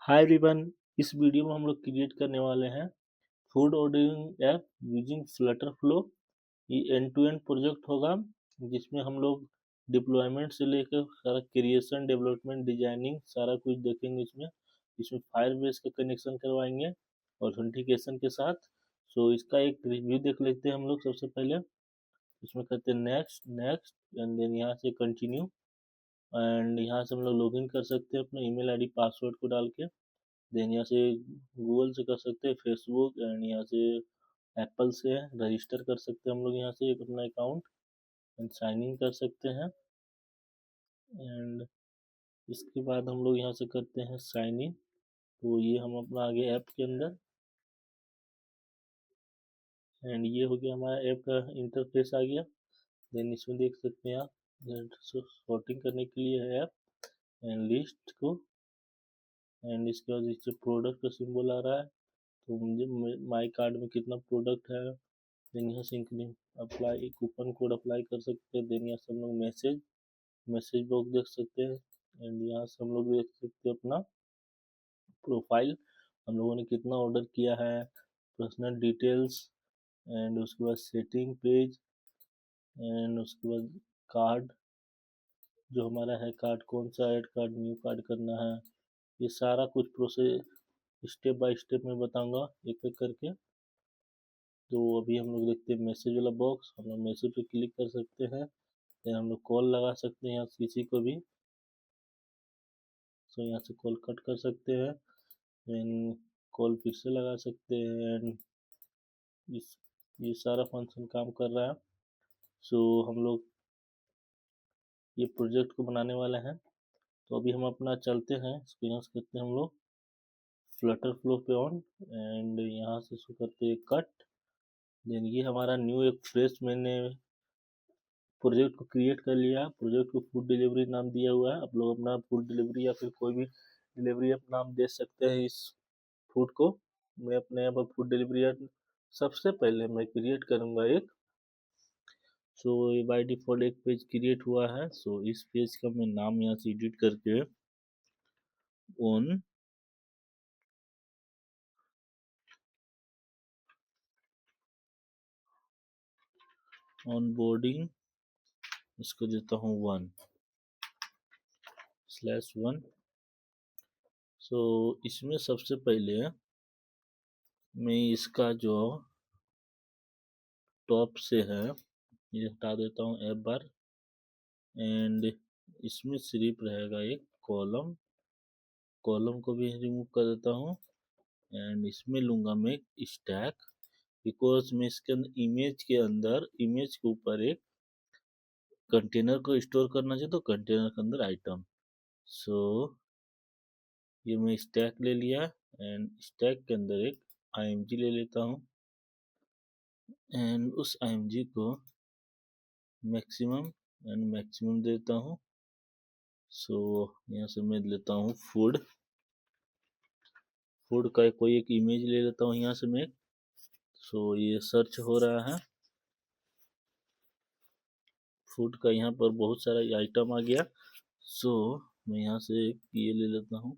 Hi everyone. इस video में हम लोग क्रिएट करने वाले हैं food ordering app using Flutter flow. ये एंड टू एंड प्रोजेक्ट होगा जिसमें हम लोग डिप्लॉयमेंट से लेकर सारा क्रिएशन डेवलपमेंट डिजाइनिंग सारा कुछ देखेंगे। इसमें इसमें फायरबेस का कनेक्शन करवाएंगे ऑथेंटिकेशन के साथ। सो इसका एक रिव्यू देख लेते हैं हम लोग। सबसे पहले इसमें करते हैं नेक्स्ट नेक्स्ट एंड देन यहाँ से कंटिन्यू। एंड यहाँ से हम लोग लॉगिन कर सकते हैं अपना ईमेल आईडी पासवर्ड को डाल के। देन यहाँ से गूगल से कर सकते हैं, फेसबुक एंड यहाँ से एप्पल से रजिस्टर कर सकते हैं हम लोग यहाँ से एक अपना अकाउंट एंड साइन इन कर सकते हैं। एंड इसके बाद हम लोग यहाँ से करते हैं साइन इन। तो ये हम अपना आगे ऐप के अंदर एंड ये हो गया हमारा ऐप का इंटरफेस आ गया। देन इसमें देख सकते हैं आप सॉर्टिंग करने के लिए है ऐप एंड लिस्ट को। एंड इसके बाद इससे प्रोडक्ट का सिंबल आ रहा है तो मुझे माई कार्ड में कितना प्रोडक्ट है। देन यहाँ से इंक्रीम अप्लाई कूपन कोड अप्लाई कर सकते हैं। देन यहाँ से हम लोग मैसेज बॉक्स देख सकते हैं। एंड यहाँ से हम लोग देख सकते हैं अपना प्रोफाइल, हम लोगों ने कितना ऑर्डर किया है, पर्सनल डिटेल्स एंड उसके बाद सेटिंग पेज एंड उसके बाद कार्ड जो हमारा है, कार्ड कौन सा ऐड कार्ड न्यू कार्ड करना है। ये सारा कुछ प्रोसेस स्टेप बाय स्टेप में बताऊंगा एक एक करके। तो अभी हम लोग देखते हैं मैसेज वाला बॉक्स, हम लोग मैसेज पे क्लिक कर सकते हैं। फिर हम लोग कॉल लगा सकते हैं यहाँ से किसी को भी। सो यहाँ से कॉल कट कर सकते हैं एंड कॉल फिर से लगा सकते हैं एंड इस ये सारा फंक्शन काम कर रहा है। सो हम लोग ये प्रोजेक्ट को बनाने वाले हैं। तो अभी हम अपना चलते हैं, एक्सपीरियंस करते हैं हम लोग फ्लटर फ्लो पे ऑन एंड यहाँ से शो करते हैं कट। देन ये हमारा न्यू एक फ्रेश मैंने प्रोजेक्ट को क्रिएट कर लिया। प्रोजेक्ट को फूड डिलीवरी नाम दिया हुआ है। आप लोग अपना फूड डिलीवरी या फिर कोई भी डिलीवरी आप नाम दे सकते हैं इस फूड को। मैं अपने यहाँ पर फूड डिलीवरी सबसे पहले मैं क्रिएट करूँगा एक। सो ये बाय डिफॉल्ट एक पेज क्रिएट हुआ है। सो इस पेज का मैं नाम यहाँ से एडिट करके ऑन बोर्डिंग इसको देता हूँ 1/1। सो इसमें सबसे पहले मैं इसका जो टॉप से है ये हटा देता हूँ ऐप बार एंड इसमें सिर्फ रहेगा एक कॉलम। कॉलम को भी रिमूव कर देता हूँ एंड इसमें लूंगा मैं स्टैक, बिकॉज मैं इसके अंदर इमेज के ऊपर एक कंटेनर को स्टोर करना चाहिए। तो कंटेनर के अंदर आइटम। सो ये मैं स्टैक ले लिया एंड स्टैक के अंदर एक img ले लेता हूँ एंड उस img को मैक्सिमम देता हूँ। सो यहाँ से मैं लेता हूँ फूड का कोई एक इमेज ले लेता हूँ यहाँ से मैं। सो ये सर्च हो रहा है फूड का, यहाँ पर बहुत सारा आइटम आ गया। सो मैं यहाँ से ये ले लेता हूँ,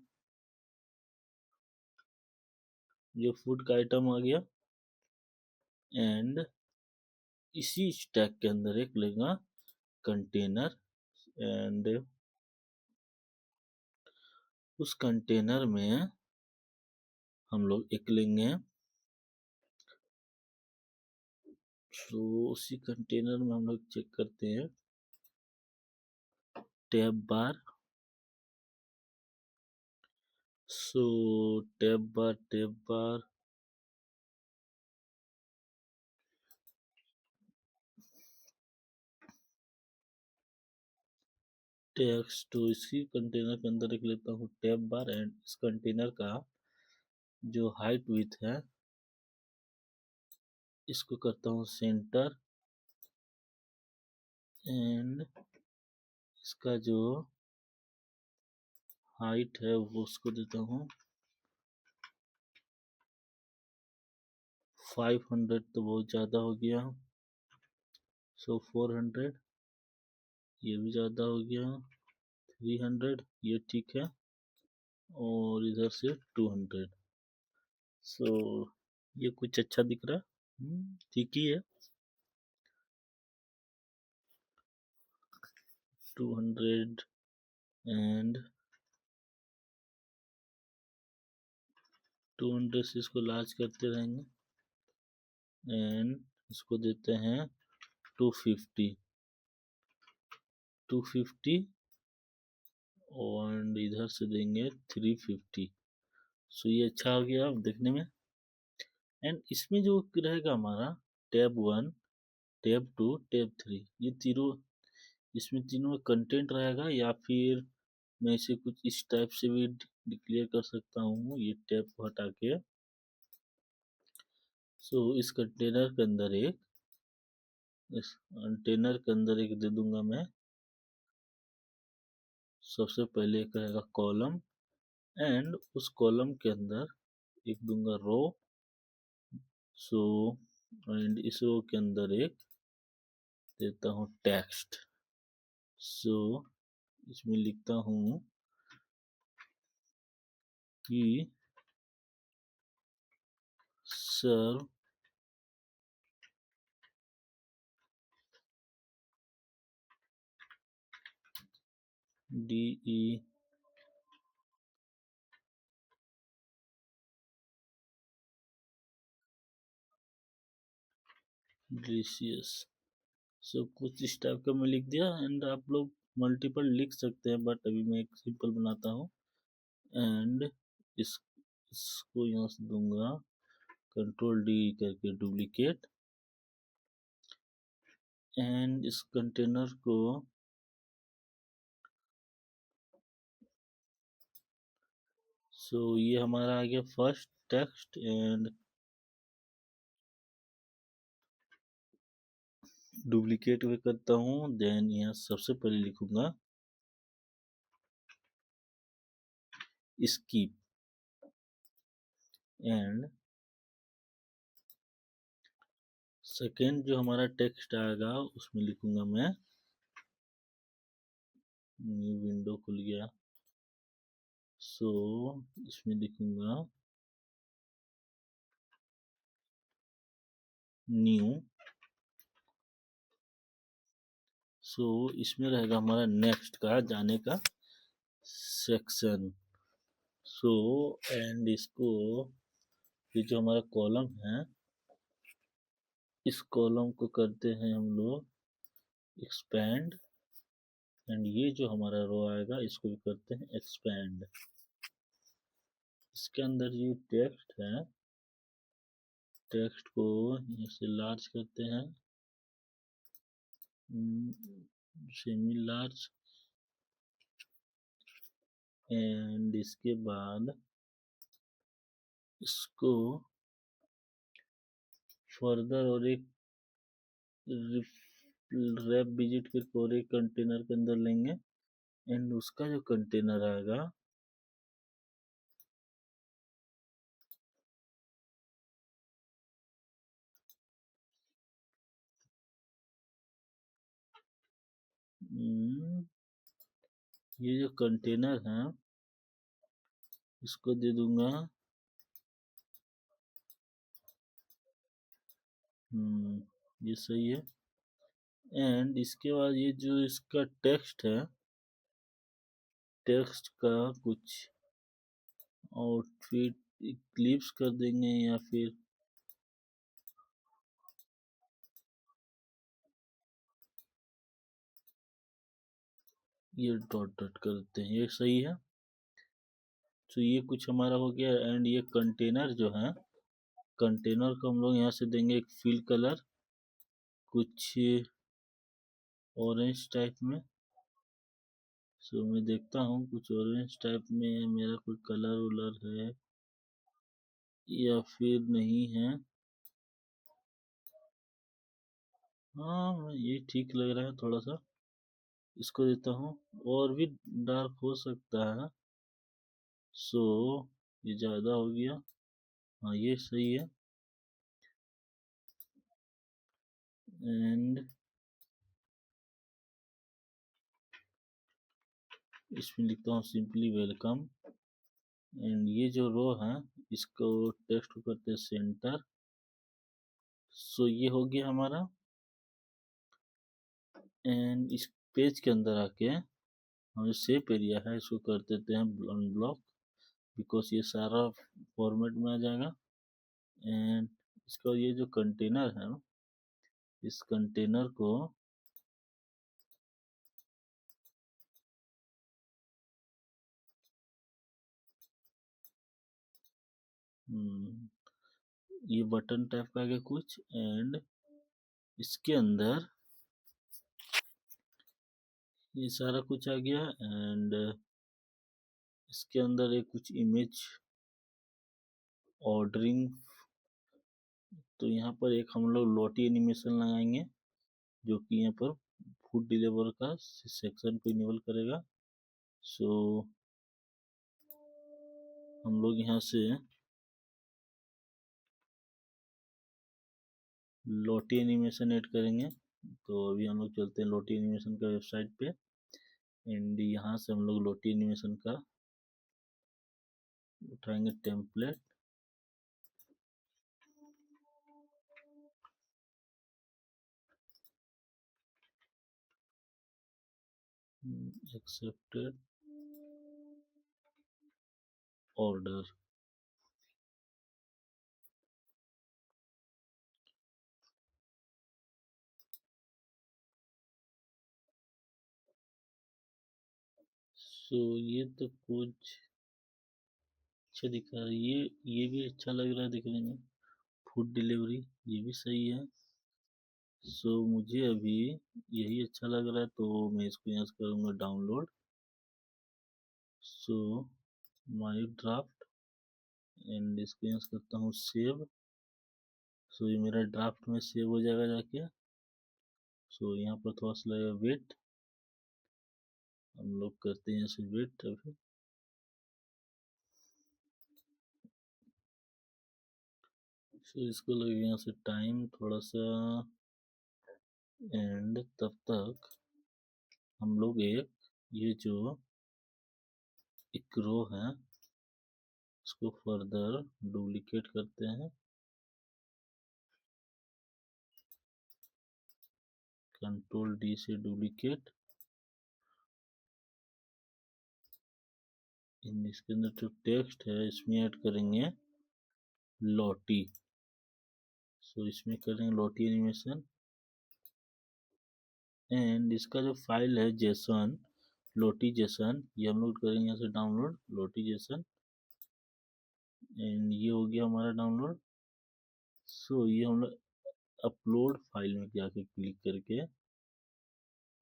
ये फूड का आइटम आ गया एंड इसी स्टैक के अंदर एक लेगा कंटेनर एंड उस कंटेनर में हम लोग एक लेंगे। सो उसी कंटेनर में हम लोग चेक करते हैं टैब बार। सो टैब बार टेक्स्ट। तो इसी कंटेनर के अंदर एक लेता हूँ टैब बार एंड इस कंटेनर का जो हाइट विड्थ है इसको करता हूँ सेंटर एंड इसका जो हाइट है वो उसको देता हूँ 500। तो बहुत ज़्यादा हो गया। सो 400 ये भी ज़्यादा हो गया। 300 ये ठीक है। और इधर से 200। सो ये कुछ अच्छा दिख रहा है, ठीक ही है। 200 एंड 200 से इसको लार्ज करते रहेंगे एंड इसको देते हैं 250 और इधर से देंगे 350। सो ये अच्छा हो गया देखने में। एंड इसमें जो रहेगा हमारा टैब 1, टैब 2, टैब 3, ये तीनों, इसमें तीनों में कंटेंट रहेगा या फिर मैं इसे कुछ इस टाइप से भी डिक्लेयर कर सकता हूँ ये टैब को हटा के। सो इस कंटेनर के अंदर एक, इस कंटेनर के अंदर एक दे दूंगा मैं। सबसे पहले एक रहेगा कॉलम एंड उस कॉलम के अंदर एक दूंगा रो। सो एंड इस रो के अंदर एक देता हूँ टेक्स्ट। सो इसमें लिखता हूँ कि सर्व DE डिलीशियस। सो कुछ इस टाइप का मैं लिख दिया एंड आप लोग मल्टीपल लिख सकते हैं बट अभी मैं एक सिंपल बनाता हूँ। एंड इसको यहाँ से दूंगा कंट्रोल D करके डुप्लीकेट एंड इस कंटेनर को ये हमारा आ गया फर्स्ट टेक्स्ट एंड डुप्लीकेट में करता हूँ। देन यहाँ सबसे पहले लिखूंगा स्कीप एंड सेकेंड जो हमारा टेक्स्ट आएगा उसमें लिखूंगा मैं, न्यू विंडो खुल गया। इसमें लिखूंगा न्यू। इसमें रहेगा हमारा नेक्स्ट का जाने का सेक्शन। एंड इसको, ये जो हमारा कॉलम है इस कॉलम को करते हैं हम लोग एक्सपेंड एंड ये जो हमारा रो आएगा इसको भी करते हैं एक्सपेंड। इसके अंदर ये टेक्स्ट है, टेक्स्ट को यहाँ से लार्ज करते हैं, सेमी लार्ज एंड इसके बाद इसको फर्दर और एक रैप विजिट करके और एक कंटेनर के अंदर लेंगे एंड उसका जो कंटेनर आएगा ये जो कंटेनर है इसको दे दूंगा ये सही है। एंड इसके बाद ये जो इसका टेक्स्ट है, टेक्स्ट का कुछ आउटफिट क्लिप्स कर देंगे या फिर ये डॉट डॉट करते हैं, ये सही है। ये कुछ हमारा हो गया एंड ये कंटेनर जो है, कंटेनर को हम लोग यहाँ से देंगे एक फिल कलर कुछ ऑरेंज टाइप में। मैं देखता हूँ कुछ ऑरेंज टाइप में मेरा कोई कलर उलर है या फिर नहीं है। हाँ ये ठीक लग रहा है थोड़ा सा, इसको देता हूँ। और भी डार्क हो सकता है। ये ज़्यादा हो गया, हाँ ये सही है। एंड इसमें लिखता हूँ सिंपली वेलकम एंड ये जो रो है इसको टेक्स्ट को करते हैं सेंटर। सो ये हो गया हमारा। एंड इस पेज के अंदर आके हम जो शेप एरिया है इसको कर देते हैं अनब्लॉक, बिकॉज ये सारा फॉर्मेट में आ जाएगा। एंड इसका ये जो कंटेनर है, इस कंटेनर को ये बटन टाइप का आ गया कुछ। एंड इसके अंदर ये सारा कुछ आ गया। एंड इसके अंदर एक कुछ इमेज ऑर्डरिंग, तो यहाँ पर एक हम लोग लॉटी एनिमेशन लगाएंगे जो कि यहाँ पर फूड डिलीवर का सेक्शन को इनेबल करेगा। सो हम लोग यहाँ से लॉटी एनिमेशन ऐड करेंगे। तो अभी हम लोग चलते हैं लॉटी एनिमेशन का वेबसाइट पे। एंड यहाँ से हम लोग लॉटी एनिमेशन का उठाएंगे टेम्पलेट। Accepted order. सो ये तो कुछ अच्छा दिख रहा है। ये भी अच्छा लग रहा है दिखने में। फूड डिलीवरी ये भी सही है। सो मुझे अभी यही अच्छा लग रहा है, तो मैं इसको यहाँ से करूँगा download. So my draft, and इसको यहाँ से करता हूँ सेव। सो ये मेरा ड्राफ्ट में सेव हो जाएगा जाके। सो यहाँ पर थोड़ा सा लगेगा वेट, हम लोग करते हैं यहाँ से वेट अभी। सो इसको लगेगा यहाँ से टाइम थोड़ा सा। एंड तब तक हम लोग ये जो एक रो है इसको फर्दर डुप्लीकेट करते हैं। कंट्रोल डी से डुप्लीकेट। इसके अंदर जो टेक्स्ट है इसमें ऐड करेंगे लॉटी। सो इसमें करेंगे लॉटी एनिमेशन। एंड इसका जो फाइल है जेसन, लॉटी जेसन, ये हम लोग करेंगे यहाँ से डाउनलोड लॉटी जेसन। एंड ये हो गया हमारा डाउनलोड। सो ये हम लोग अपलोड फाइल में जाके क्लिक करके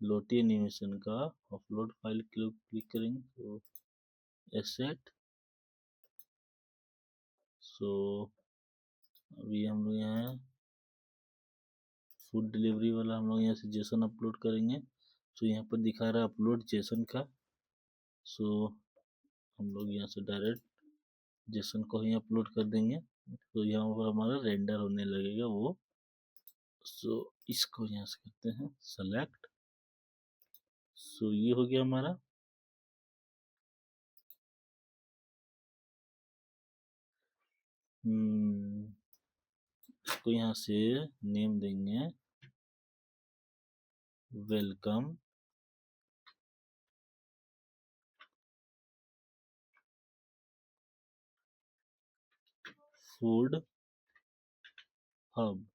लॉटी एनिमेशन का अपलोड फाइल क्लिक करेंगे तो एसेट। सो अभी हम लोग यहाँ फूड डिलीवरी वाला हम लोग यहाँ से जेसन अपलोड करेंगे। सो यहाँ पर दिखा रहा है अपलोड जेसन का। सो हम लोग यहाँ से डायरेक्ट जेसन को ही अपलोड कर देंगे। तो यहाँ पर हमारा रेंडर होने लगेगा वो। सो इसको यहाँ से करते हैं सेलेक्ट। सो ये हो गया हमारा। इसको यहाँ से नेम देंगे वेलकम फूड हब।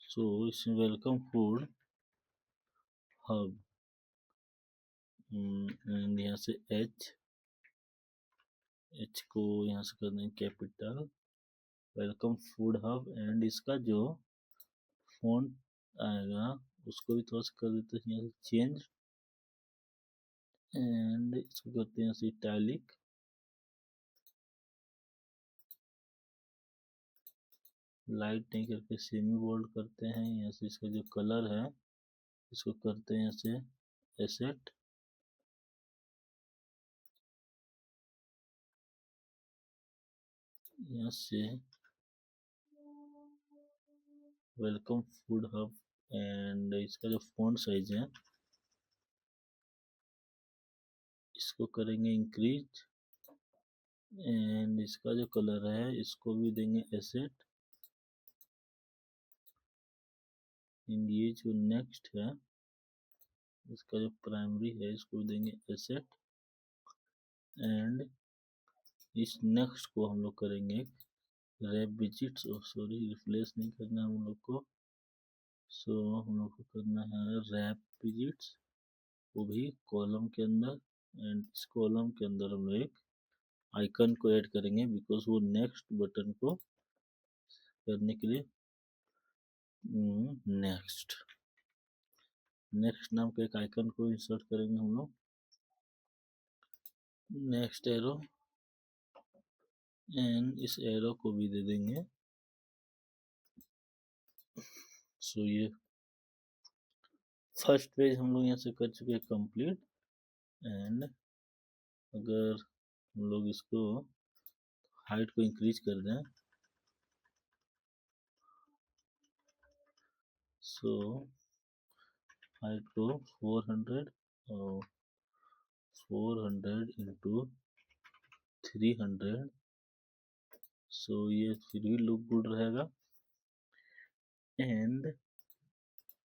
सो इसमें वेलकम फूड हब। एंड यहाँ से एच को यहाँ से कर देंगे capital welcome food hub. And इसका जो फॉन्ट आएगा उसको भी थोड़ा सा कर देते हैं यहाँ से चेंज। एंड इसको करते हैं इटैलिक। लाइट नहीं करके सेमी बोल्ड करते हैं। यहाँ से इसका जो कलर है इसको करते हैं यहाँ से एसेट। यहाँ से वेलकम फूड हब। एंड इसका जो फॉन्ट साइज है इसको करेंगे इंक्रीज, एंड इसका जो कलर है इसको भी देंगे एसेट, एंड ये जो नेक्स्ट है इसका जो प्राइमरी है इसको देंगे एसेट, एंड इस नेक्स्ट को हम लोग करेंगे रैप विजिट्स, सॉरी रिप्लेस नहीं करना हम लोग को, सो हम लोग को करना है रैप विजिट्स, वो भी कॉलम के अंदर, एंड इस कॉलम के अंदर हम लोग एक आइकन को ऐड करेंगे बिकॉज वो नेक्स्ट बटन को करने के लिए नेक्स्ट नाम के एक आइकन को इंसर्ट करेंगे हम लोग, नेक्स्ट एरो, एंड इस एरो को भी दे देंगे, सो ये फर्स्ट पेज हम लोग यहाँ से कर चुके हैं कंप्लीट। एंड अगर हम लोग इसको हाइट को इंक्रीज कर दें, सो हाइट को 400 और 400 इंटू 300, सो ये फिर भी लुक गुड रहेगा। एंड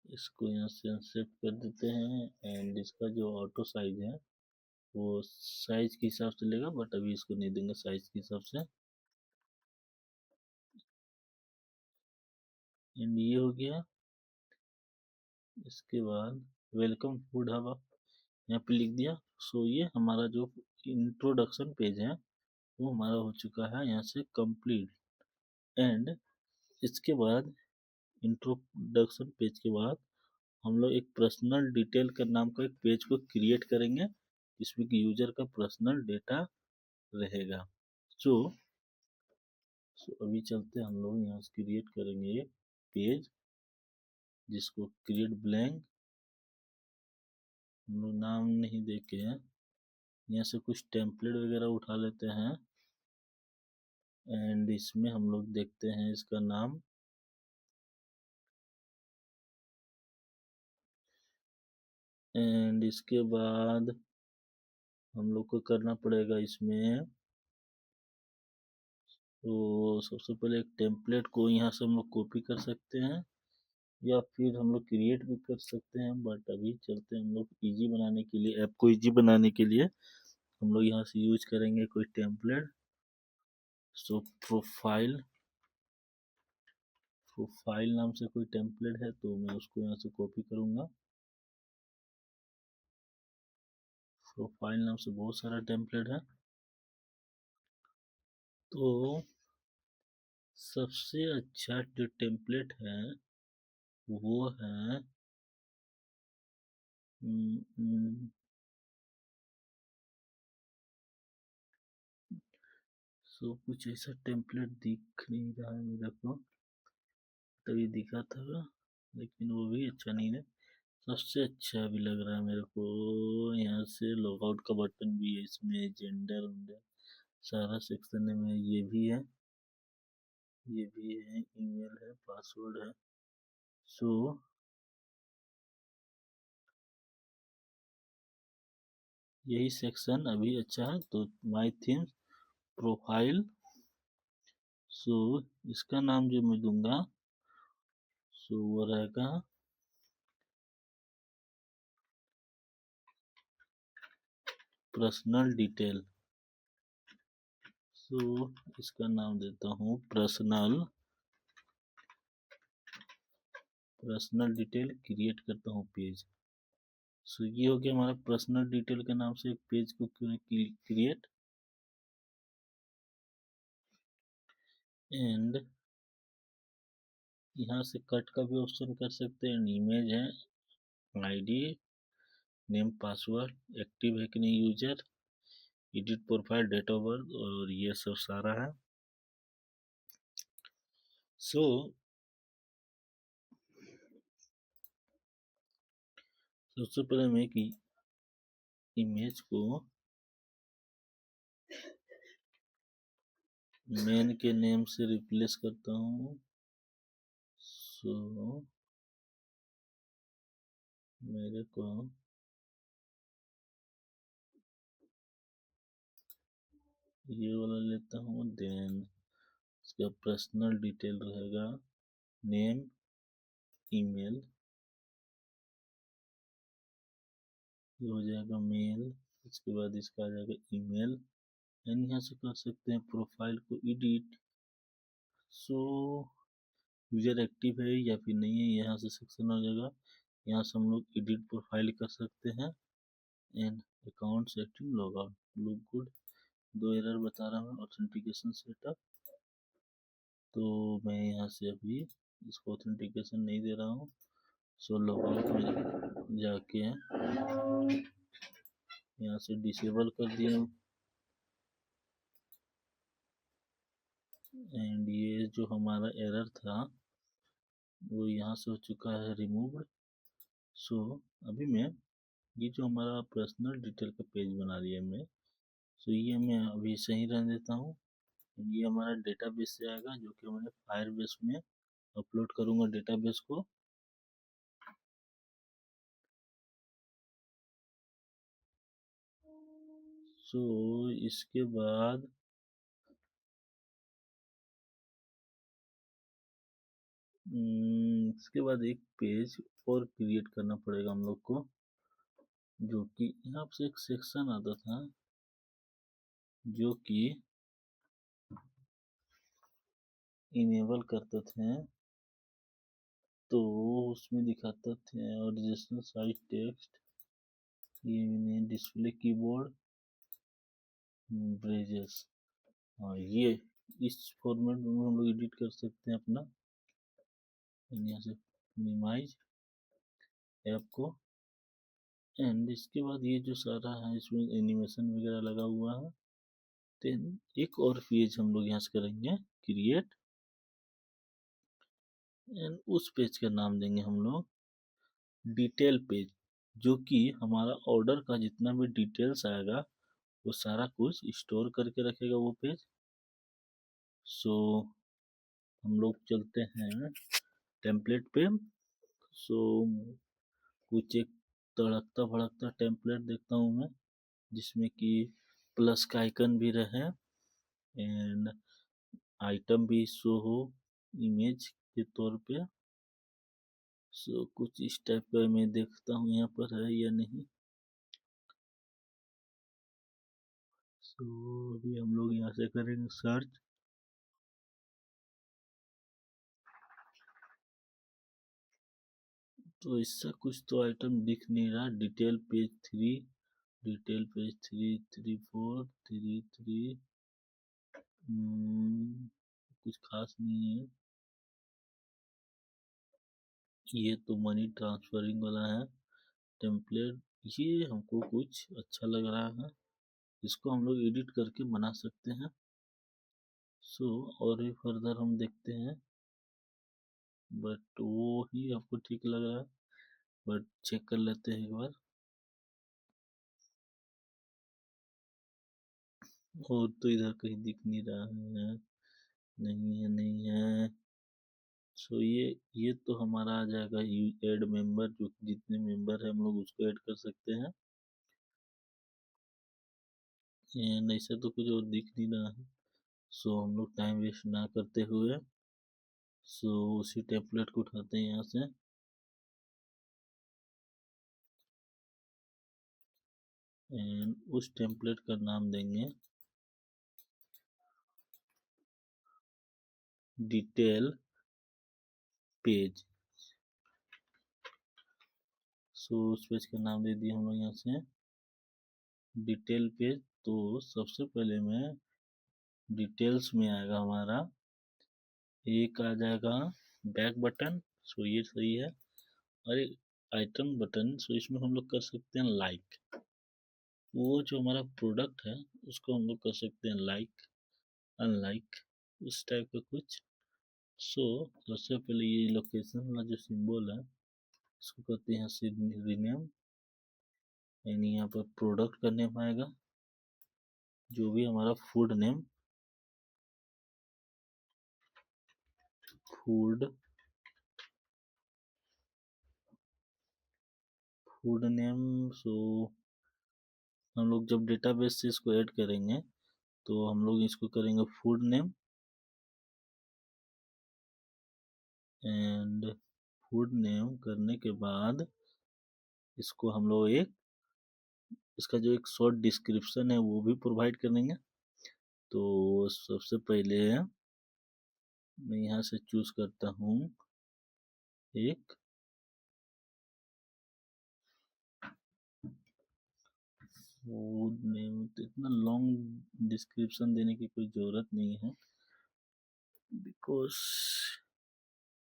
इसको यहाँ से अनसेट कर देते हैं, एंड इसका जो ऑटो साइज है वो साइज के हिसाब से लेगा, बट अभी इसको नहीं देंगे साइज के हिसाब से। एंड ये हो गया। इसके बाद वेलकम फूड हब यहाँ पे लिख दिया। सो ये हमारा जो इंट्रोडक्शन पेज है वो हमारा हो चुका है यहाँ से कंप्लीट। एंड इसके बाद इंट्रोडक्शन पेज के बाद हम लोग एक पर्सनल डिटेल का नाम का एक पेज को क्रिएट करेंगे जिसमें कि यूजर का पर्सनल डेटा रहेगा। सो अभी चलते हैं, हम लोग यहाँ से क्रिएट करेंगे एक पेज जिसको क्रिएट ब्लैंक, हम लोग नाम नहीं देके यहाँ से कुछ टेम्पलेट वगैरह उठा लेते हैं, एंड इसमें हम लोग देखते हैं इसका नाम, एंड इसके बाद हम लोग को करना पड़ेगा इसमें, तो सबसे पहले एक टेम्पलेट को यहाँ से हम लोग कॉपी कर सकते हैं या फिर हम लोग क्रिएट भी कर सकते हैं, बट अभी चलते हैं हम लोग इजी बनाने के लिए, ऐप को इजी बनाने के लिए हम लोग यहाँ से यूज करेंगे कोई टेम्पलेट। सो प्रोफाइल नाम से कोई टेम्पलेट है तो मैं उसको यहाँ से कॉपी करूँगा। प्रोफाइल नाम से बहुत सारा टेम्पलेट है, तो सबसे अच्छा जो टेम्पलेट है वो है सो कुछ ऐसा टेम्पलेट दिख नहीं रहा है मेरे को, तभी दिखा था लेकिन वो भी अच्छा नहीं है। सबसे अच्छा भी लग रहा है मेरे को यहाँ से लॉगआउट का बटन भी है इसमें, जेंडर वेंडर सारा सेक्शन में ये भी है, ये भी है, ईमेल है, पासवर्ड है। सो यही सेक्शन अभी अच्छा है। तो माय थीम प्रोफाइल, सो इसका नाम जो मैं दूंगा सो वो रहेगा पर्सनल डिटेल। सो इसका नाम देता हूँ पर्सनल डिटेल, क्रिएट करता हूँ पेज। सो ये हो गया हमारा पर्सनल डिटेल के नाम से एक पेज को क्रिएट। एंड यहाँ से कट का भी ऑप्शन कर सकते हैं, इमेज है, आईडी, नेम, पासवर्ड, एक्टिव है कि नहीं user, edit profile, date of birth, और ये सब सारा है। सो सबसे पहले मैं एक इमेज को मेन के नेम से रिप्लेस करता हूँ। सो मेरे को ये वाला लेता हूँ। देन इसका पर्सनल डिटेल रहेगा, नेम, ईमेल, ये हो जाएगा मेल। इसके बाद इसका आ जाएगा ईमेल। एंड यहाँ से कर सकते हैं प्रोफाइल को एडिट। सो यूजर एक्टिव है या फिर नहीं है, यहाँ से सेक्शन आ जाएगा। यहाँ से हम लोग एडिट प्रोफाइल कर सकते हैं। And account setting log out, look good. 2 error बता रहा हूँ, ऑथेंटिकेशन सेटअप। तो मैं यहाँ से अभी इसको ऑथेंटिकेशन नहीं दे रहा हूँ। सो लॉग आउट में जाके यहाँ से डिसेबल कर दिया। एंड ये जो हमारा एरर था वो यहाँ से हो चुका है रिमूव्ड। सो अभी मैं ये जो हमारा पर्सनल डिटेल का पेज बना दिया मैं, सो ये मैं अभी सही रहने देता हूँ। ये हमारा डेटाबेस से आएगा, जो कि मैंने फायरबेस में अपलोड करूँगा डेटाबेस को। सो इसके बाद एक पेज और क्रिएट करना पड़ेगा हम लोग को, जो कि यहाँ से एक सेक्शन आता था जो कि इनेबल करते थे। तो उसमें दिखाता थे ओरिजिनल साइट टेक्स्ट, ये डिस्प्ले कीबोर्ड, ब्रेजेस। हाँ, ये इस फॉर्मेट में हम लोग एडिट कर सकते हैं अपना। यहाँ से मिनिमाइज ऐप को। एंड इसके बाद ये जो सारा है इसमें एनिमेशन वगैरह लगा हुआ है। देन एक और पेज हम लोग यहाँ से करेंगे क्रिएट। एंड उस पेज का नाम देंगे हम लोग डिटेल पेज, जो कि हमारा ऑर्डर का जितना भी डिटेल्स आएगा वो सारा कुछ स्टोर करके रखेगा वो पेज। सो हम लोग चलते हैं टेम्पलेट पे। सो कुछ एक तड़कता भड़कता टेम्पलेट देखता हूँ मैं, जिसमें कि प्लस का आइकन भी रहे एंड आइटम भी शो हो इमेज के तौर पे। सो कुछ इस टाइप का मैं देखता हूँ यहाँ पर है या नहीं। सो अभी हम लोग यहाँ से करेंगे सर्च। तो इससे कुछ तो आइटम दिख नहीं रहा। डिटेल पेज 3, डिटेल पेज 334 33, कुछ खास नहीं है। ये तो मनी ट्रांसफरिंग वाला है टेम्पलेट, ये हमको कुछ अच्छा लग रहा है, इसको हम लोग एडिट करके बना सकते हैं। सो और भी फर्दर हम देखते हैं, बट वो ही आपको ठीक लग रहा है, बट चेक कर लेते हैं एक बार। और तो इधर कहीं दिख नहीं रहा है, नहीं है नहीं है। सो ये तो हमारा आ जाएगा ऐड मेंबर, जो जितने मेंबर है हम लोग उसको ऐड कर सकते हैं। एंड ऐसे तो कुछ और दिख नहीं रहा है। सो हम लोग टाइम वेस्ट ना करते हुए सो उसी टेम्पलेट को उठाते हैं यहाँ से। एंड उस टेम्पलेट का नाम देंगे डिटेल पेज। सो उस पेज का नाम दे दिया हम लोग यहाँ से डिटेल पेज। तो सबसे पहले मैं डिटेल्स में आएगा हमारा, एक आ जाएगा बैक बटन। सो ये सही है। और एक आइटम बटन, सो इसमें हम लोग कर सकते हैं लाइक। वो जो हमारा प्रोडक्ट है उसको हम लोग कर सकते हैं लाइक, अनलाइक, उस टाइप का कुछ। सो सबसे पहले ये लोकेशन वाला जो सिंबल है इसको करते हैं रीनेम। यानी यहाँ पर प्रोडक्ट का नेम आएगा, जो भी हमारा food name, food food name. So हम लोग जब डेटाबेस से इसको ऐड करेंगे तो हम लोग इसको करेंगे food name, and food name करने के बाद इसको हम लोग इसका जो एक शॉर्ट डिस्क्रिप्शन है वो भी प्रोवाइड करेंगे। तो सबसे पहले मैं यहाँ से चूज करता हूँ एक फूड नेम। तो इतना लॉन्ग डिस्क्रिप्शन देने की कोई ज़रूरत नहीं है, बिकॉज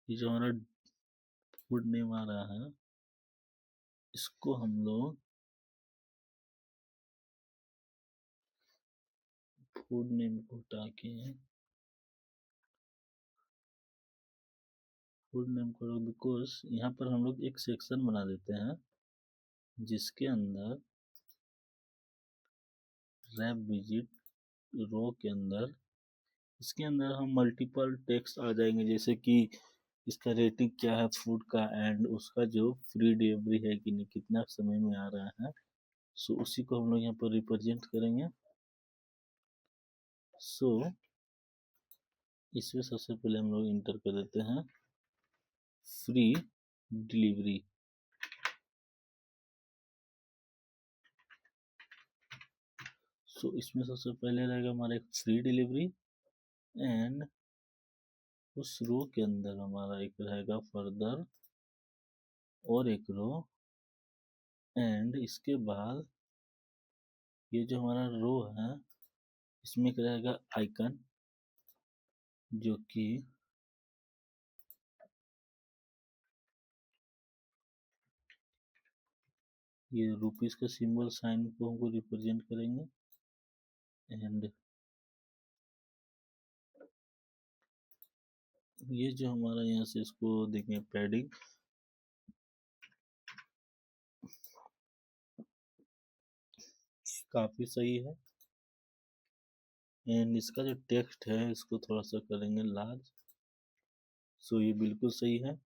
ये जो हमारा फूड नेम आ रहा है इसको हम लोग फूड नेम को हटा के फूड नेम करो, बिकॉज यहाँ पर हम लोग एक सेक्शन बना देते हैं जिसके अंदर रैप विजिट रो के अंदर, इसके अंदर हम मल्टीपल टेक्स्ट आ जाएंगे, जैसे कि इसका रेटिंग क्या है फूड का, एंड उसका जो फ्री डिलीवरी है कि नहीं, कितना समय में आ रहा है। सो उसी को हम लोग यहाँ पर रिप्रेजेंट करेंगे। सो इसमें सबसे पहले हम लोग इंटर कर देते हैं फ्री डिलीवरी। सो इसमें सबसे पहले रहेगा हमारा एक फ्री डिलीवरी, एंड उस रो के अंदर हमारा एक रहेगा फर्दर और एक रो, एंड इसके बाद ये जो हमारा रो है इसमें एक रहेगा आइकन, जो कि ये रुपीस का सिंबल साइन को हमको रिप्रेजेंट करेंगे। एंड ये जो हमारा यहाँ से इसको देखें पैडिंग, काफी सही है। एंड इसका जो टेक्स्ट है इसको थोड़ा सा करेंगे लार्ज। सो ये बिल्कुल सही है।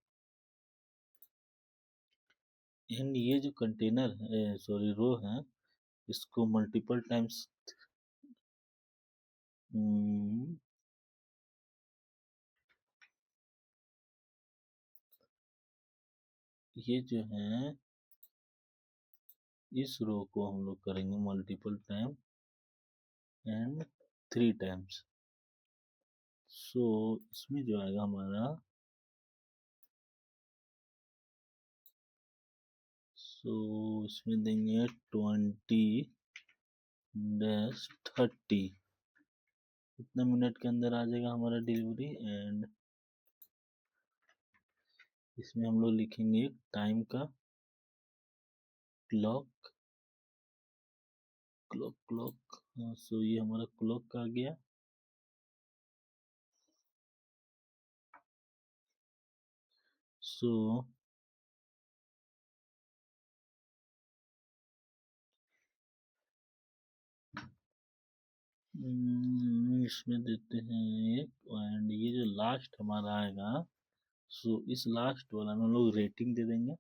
एंड ये जो कंटेनर है, सॉरी रो है, इसको मल्टीपल टाइम्स ये जो है इस रो को हम लोग करेंगे मल्टीपल टाइम एंड 3 टाइम्स। सो इसमें जो आएगा हमारा, सो इसमें देंगे 20-30, कितना मिनट के अंदर आ जाएगा हमारा डिलीवरी। एंड इसमें हम लोग लिखेंगे टाइम का क्लॉक क्लॉक क्लॉक। सो ये हमारा क्लॉक का आ गया। सो इसमें देते हैं एक, एंड ये जो लास्ट हमारा आएगा, सो इस लास्ट वाला में हम लोग रेटिंग दे देंगे,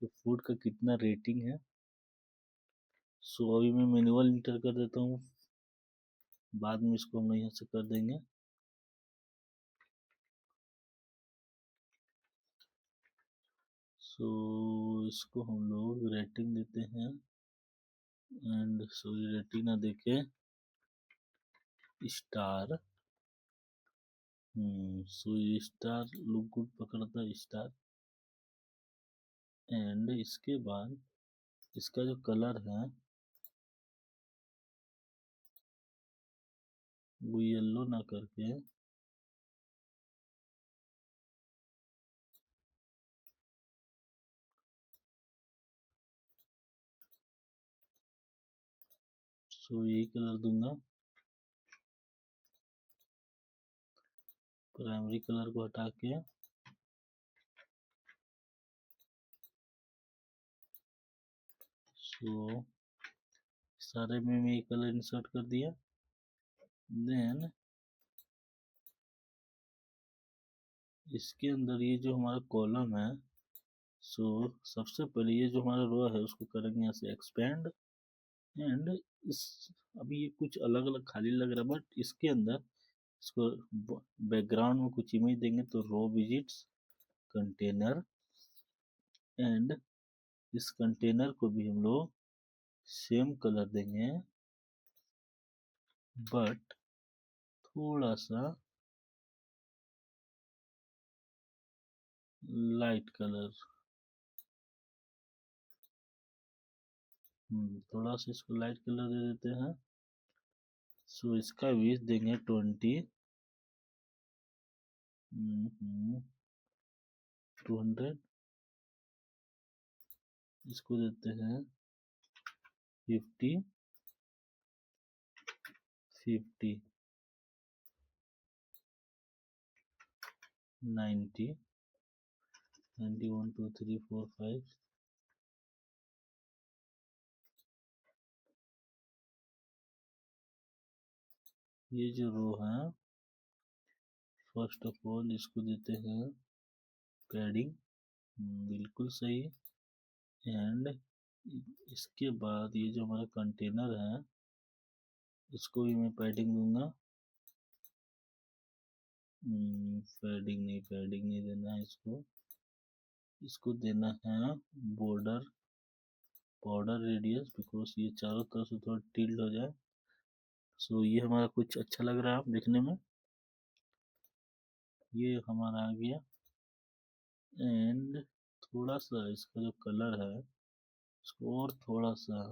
तो फूड का कितना रेटिंग है। सो अभी मैं मैनुअल इंटर कर देता हूँ, बाद में इसको हम यहाँ से कर देंगे। सो इसको हम लोग रेटिंग देते हैं, एंड सो ये रेटिंग ना देके स्टार, सो ये स्टार लुक गुड पकड़ता है स्टार। एंड इसके बाद इसका जो कलर है वो येलो ना करके सो यही कलर दूंगा, प्राइमरी कलर को हटा के। सो सारे में मैं ये कलर इंसर्ट कर दिया। देन इसके अंदर ये जो हमारा कॉलम है, सो सबसे पहले ये जो हमारा रो है उसको करेंगे यहाँ से एक्सपेंड, एंड इस अभी ये कुछ अलग अलग खाली लग रहा है, बट इसके अंदर इसको बैकग्राउंड में कुछ इमेज देंगे तो रो विजिट्स कंटेनर, एंड इस कंटेनर को भी हम लोग सेम कलर देंगे, बट थोड़ा सा लाइट कलर, थोड़ा सा इसको लाइट कलर दे देते हैं। सो इसका विड्थ देंगे 20, 200, इसको देते हैं 50, 50, 90, 90, 1 2 3 4 5, ये जो रो है फर्स्ट ऑफ ऑल इसको देते हैं पैडिंग, बिल्कुल सही। एंड इसके बाद ये जो हमारा कंटेनर है इसको भी मैं पैडिंग दूंगा, पैडिंग नहीं देना है इसको, इसको देना है बॉर्डर रेडियस, बिकॉज ये चारों तरफ से थोड़ा टिल्ड हो जाए। सो ये हमारा कुछ अच्छा लग रहा है देखने में, ये हमारा आ गया। एंड थोड़ा सा इसका जो कलर है इसको और थोड़ा सा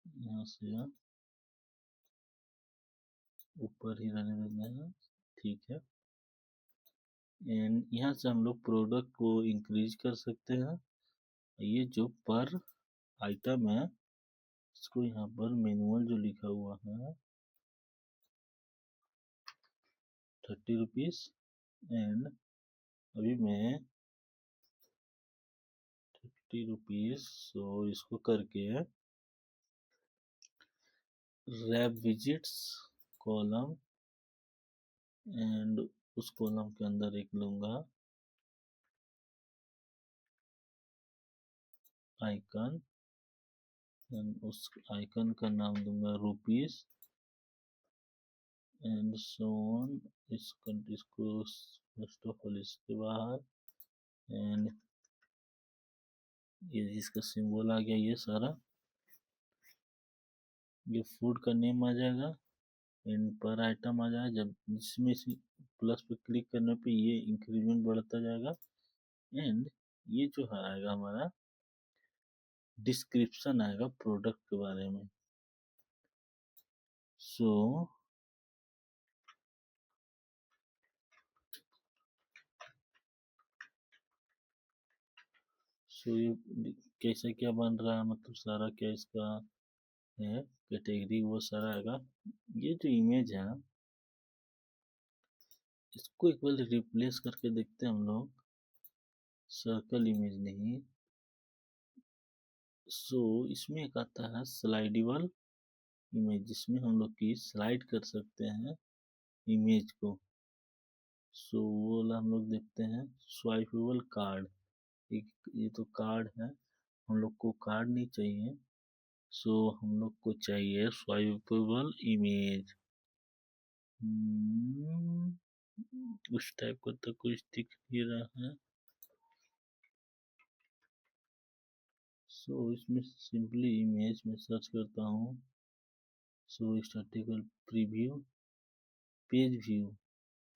यहाँ से ऊपर ही रहने देना है, ठीक है। एंड यहाँ से हम लोग प्रोडक्ट को इंक्रीज कर सकते हैं। ये जो पर आइटम है इसको यहाँ पर मैनुअल जो लिखा हुआ है 30 रुपीज, एंड अभी मैं 30 रुपीज, सो इसको करके रैप विजिट्स कॉलम, एंड उस कॉलम के अंदर एक लूंगा आइकन, एंड उस आइकन का नाम दूंगा रुपीज, एंड सो ऑन। इसको फर्स्ट ऑफ ऑल इसके बाहर, एंड ये जिसका सिंबल आ गया ये सारा, ये फूड का नेम आ जाएगा, एंड पर आइटम आ जाएगा। जब जिसमें से प्लस पे क्लिक करने पे ये इंक्रीमेंट बढ़ता जाएगा, एंड ये जो आएगा हमारा डिस्क्रिप्शन आएगा प्रोडक्ट के बारे में। सो ये कैसे क्या बन रहा है, मतलब सारा क्या इसका है कैटेगरी वो सारा आएगा। ये जो इमेज है इसको एक बार रिप्लेस करके देखते हैं हम लोग, सर्कल इमेज नहीं। सो इसमें एक आता है स्लाइडेबल इमेज, जिसमें हम लोग की स्लाइड कर सकते हैं इमेज को। सो वो वाला हम लोग देखते हैं स्वाइपेबल कार्ड, ये तो कार्ड है, हम लोग को कार्ड नहीं चाहिए। सो हम लोग को चाहिए स्वाइपेबल इमेज, उस टाइप का तो कुछ दिख नहीं रहा है। सो इसमें सिंपली इमेज में सर्च करता हूँ, so statical preview, page view,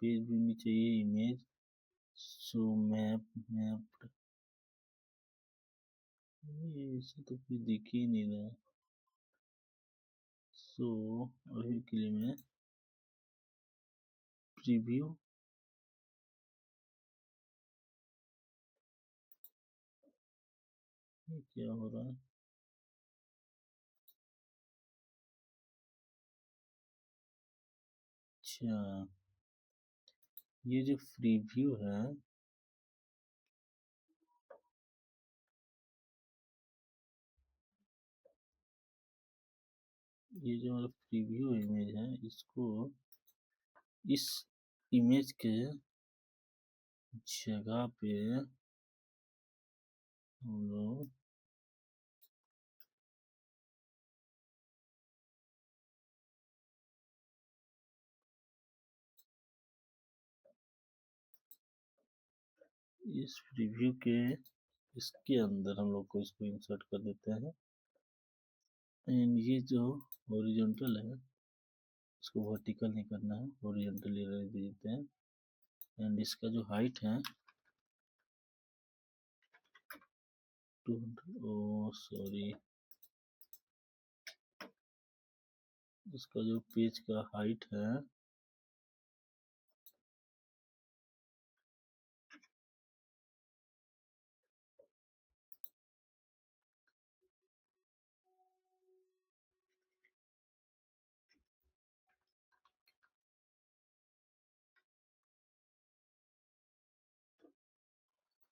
page view नहीं चाहिए इमेज। सो मैप ये इसे तो कुछ दिख ही नहीं रहा। सो अभी के लिए मैं प्रीव्यू, ये क्या हो रहा है, अच्छा ये जो प्रीव्यू है ये जो हमारा प्रीव्यू इमेज है इसको इस इमेज के जगह पे हम लोग इस प्रीव्यू के इसके अंदर हम लोग को इसको इंसर्ट कर देते हैं। एंड ये जो हॉरिजॉन्टल है इसको वर्टिकल नहीं करना है, हॉरिजॉन्टली रहने देते हैं। एंड इसका जो हाइट है 200, सॉरी, इसका जो पेज का हाइट है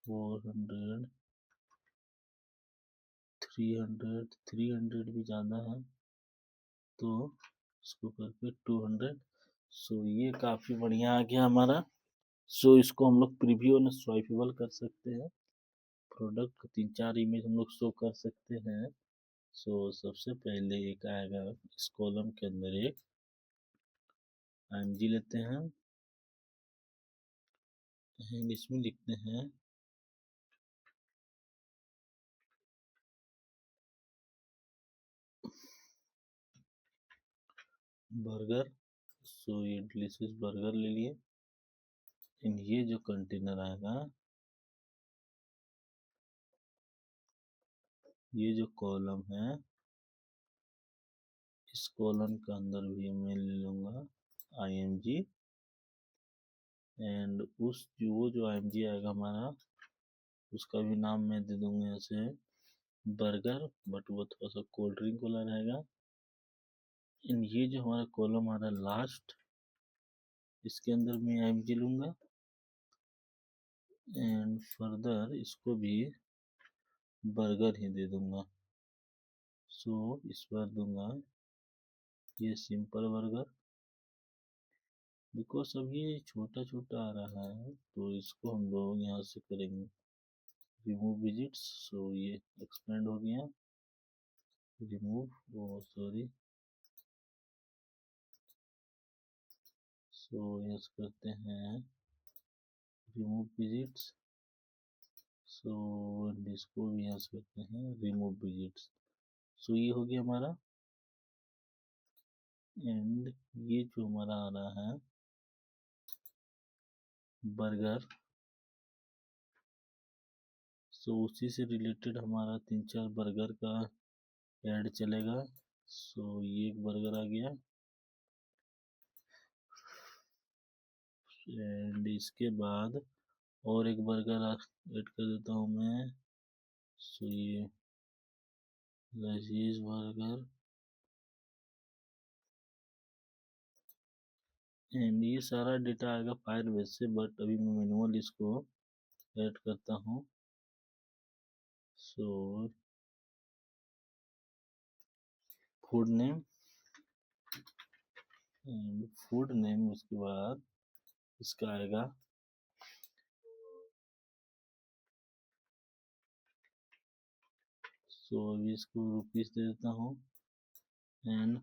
400, 300 भी ज़्यादा है तो इसको करके 200। सो ये काफ़ी बढ़िया आ गया हमारा। सो इसको हम लोग प्रीव्यू और स्वाइपेबल कर सकते हैं। प्रोडक्ट 3-4 इमेज हम लोग शो कर सकते हैं। सो सबसे पहले एक आएगा इस कॉलम के अंदर एक IMG लेते हैं एंड इसमें लिखते हैं बर्गर। सो ये डिलीशियस बर्गर ले लिए। एंड ये जो कंटेनर आएगा, ये जो कॉलम है इस कॉलम के अंदर भी मैं ले लूँगा IMG। एंड वो जो IMG आएगा हमारा उसका भी नाम मैं दे दूंगा ऐसे बर्गर, बट वो थोड़ा सा कोल्ड ड्रिंक वाला रहेगा। एंड ये जो हमारा कॉलम आ रहा है लास्ट, इसके अंदर मैं IMG लूँगा एंड फर्दर इसको भी बर्गर ही दे दूंगा। सो इस बार दूंगा ये सिंपल बर्गर, बिकॉज अब ये छोटा छोटा आ रहा है तो इसको हम लोग यहाँ से करेंगे रिमूव विजिट्स। सो ये एक्सपेंड हो गया, रिमूव, ओ सॉरी, सो यस करते हैं रिमूव विजिट्स। सो इसको भी यहाँ से करते हैं रिमूव विजिट्स। सो ये हो गया हमारा। एंड ये जो हमारा आ रहा है बर्गर, सो उसी से रिलेटेड हमारा 3-4 बर्गर का ऐड चलेगा। सो ये एक बर्गर आ गया एंड इसके बाद और एक बर्गर ऐड कर देता हूँ मैं। सो ये लजीज बर्गर। एंड ये सारा डेटा आएगा फायरबेस से, बट अभी मैं मैनुअल इसको ऐड करता हूँ। So food name and food name, उसके बाद इसका आएगा सो अभी इसको रुपीस दे देता हूँ एंड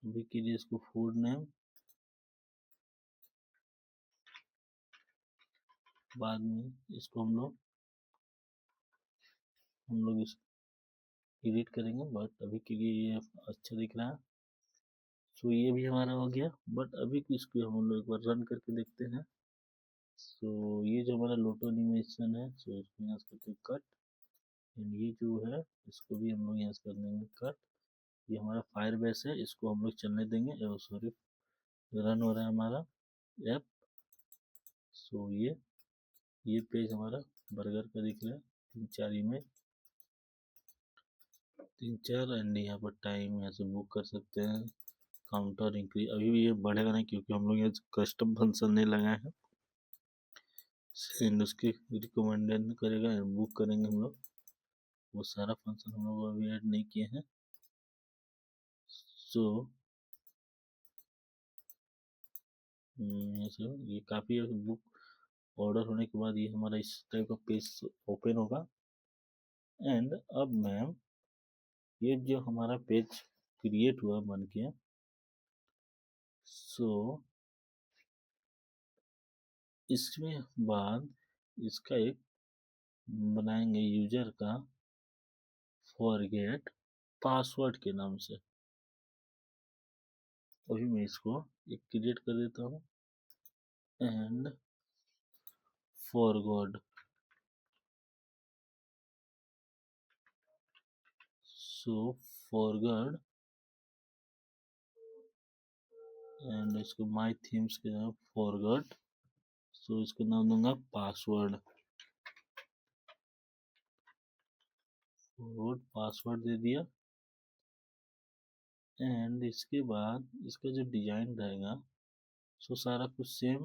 अभी के लिए इसको फूड नेम, बाद में इसको हम लोग इस एडिट करेंगे, बट अभी के लिए ये अच्छा दिख रहा है। सो ये भी हमारा हो गया, बट अभी इसको हम लोग एक बार रन करके देखते हैं। सो ये जो हमारा लोटो एनिमेशन है, सो इसको यहाँ से करते कट एंड ये जो है इसको भी हम लोग यहाँ से कर देंगे कट। ये हमारा फायर बेस है, इसको हम लोग चलने देंगे। सॉरी, रन हो रहा है हमारा ऐप। सो ये पेज हमारा बर्गर का दिख रहा है, 3-4 इमेज, 3-4। एंड यहाँ पर टाइम यहाँ से बुक कर सकते हैं, काउंटर इंक्रीज, अभी भी ये बढ़ेगा नहीं क्योंकि हम लोग यहाँ कस्टम फंक्शन नहीं लगाए हैं। एंड उसके रिकमेंडेड करेगा एंड बुक करेंगे हम लोग, वो सारा फंक्शन हम लोग अभी ऐड नहीं किए हैं। सो ये काफ़ी बुक ऑर्डर होने के बाद ये हमारा इस टाइप का पेज ओपन होगा। एंड अब मैम ये जो हमारा पेज क्रिएट हुआ बन के, सो इसमें बाद इसका एक बनाएंगे यूजर का फॉरगेट पासवर्ड के नाम से। अभी मैं इसको एक क्रिएट कर देता हूँ and forgot. So forgot and इसको माई थीम्स के नाम फॉरगॉड। सो इसको नाम दूंगा पासवर्ड। पासवर्ड दे दिया एंड इसके बाद इसका जो डिजाइन रहेगा सो सारा कुछ सेम।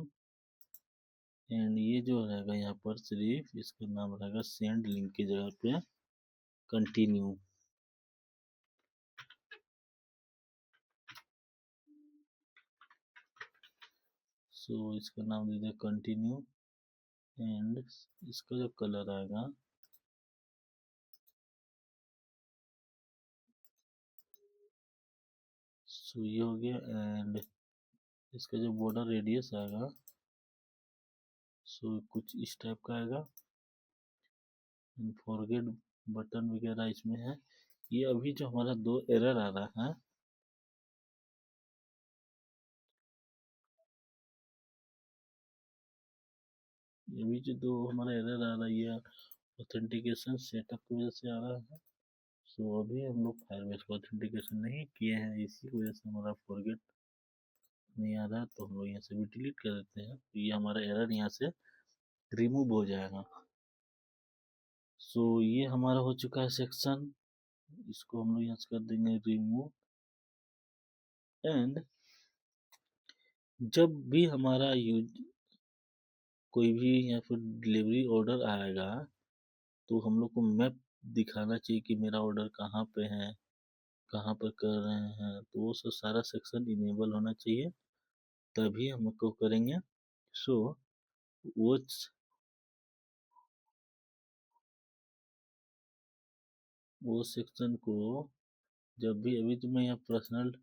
एंड ये जो रहेगा यहाँ पर सिर्फ इसका नाम रहेगा सेंड लिंक की जगह पे कंटिन्यू। सो इसका नाम दे दिया कंटिन्यू एंड इसका जो कलर आएगा सो ये हो गया। एंड इसका जो बॉर्डर रेडियस आएगा सो कुछ इस टाइप का आएगा। फॉरगेट बटन वगैरह इसमें है। ये अभी जो हमारा 2 एरर आ रहा है अभी जो 2 हमारा एरर आ रहा है ऑथेंटिकेशन सेटअप की वजह से आ रहा है। सो अभी हम लोग फायरबेस को ऑथेंटिकेशन नहीं किए हैं, इसी की वजह से हमारा फॉरगेट नहीं आ रहा है। तो हम लोग यहाँ से भी डिलीट कर देते हैं तो ये हमारा एरर यहाँ से रिमूव हो जाएगा। सो ये हमारा हो चुका है सेक्शन। इसको हम लोग यहाँ से कर देंगे रिमूव। एंड जब भी हमारा यूज कोई भी या फिर डिलीवरी ऑर्डर आएगा तो हम लोग को मैप दिखाना चाहिए कि मेरा ऑर्डर कहाँ पे है, कहाँ पर कर रहे हैं। तो वो सब सारा सेक्शन इनेबल होना चाहिए तभी हम लोग को करेंगे। सो वो सेक्शन को जब भी अभी तो मैं यहाँ पर्सनल